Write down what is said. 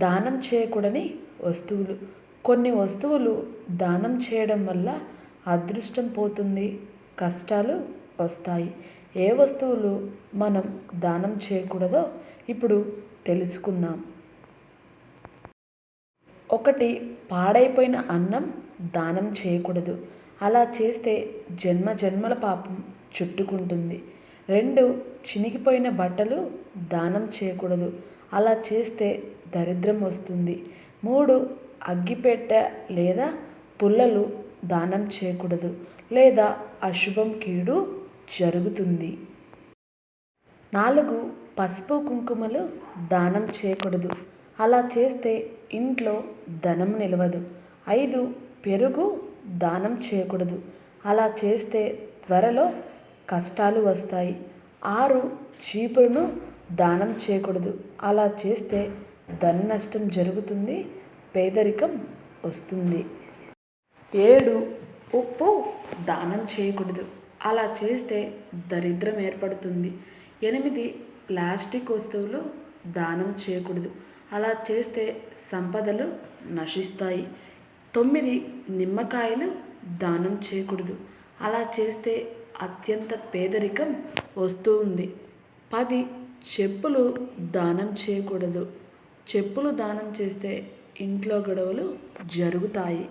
దానం చేయకూడని వస్తువులు. కొన్ని వస్తువులు దానం చేయడం వల్ల అదృష్టం పోతుంది, కష్టాలు వస్తాయి. ఏ వస్తువులు మనం దానం చేయకూడదో ఇప్పుడు తెలుసుకుందాం. 1. పాడైపోయిన అన్నం దానం చేయకూడదు. అలా చేస్తే జన్మ జన్మల పాపం చుట్టుకుంటుంది. 2. చినిగిపోయిన బట్టలు దానం చేయకూడదు. అలా చేస్తే దరిద్రం వస్తుంది. 3. అగ్గిపెట్టె లేదా పుల్లలు దానం చేయకూడదు, లేదా అశుభం కీడు జరుగుతుంది. 4. పసుపు కుంకుమలు దానం చేయకూడదు. అలా చేస్తే ఇంట్లో ధనం నిలవదు. 5. పెరుగు దానం చేయకూడదు. అలా చేస్తే త్వరలో కష్టాలు వస్తాయి. 6. చీపురును దానం చేయకూడదు. అలా చేస్తే ధన నష్టం జరుగుతుంది, పేదరికం వస్తుంది. 7. ఉప్పు దానం చేయకూడదు. అలా చేస్తే దరిద్రం ఏర్పడుతుంది. 8. ప్లాస్టిక్ వస్తువులు దానం చేయకూడదు. అలా చేస్తే సంపదలు నశిస్తాయి. 9. నిమ్మకాయలు దానం చేయకూడదు. అలా చేస్తే అత్యంత పేదరికం వస్తుంది. 10. చెప్పులు దానం చేయకూడదు. చెప్పులు దానం చేస్తే ఇంట్లో గొడవలు జరుగుతాయి.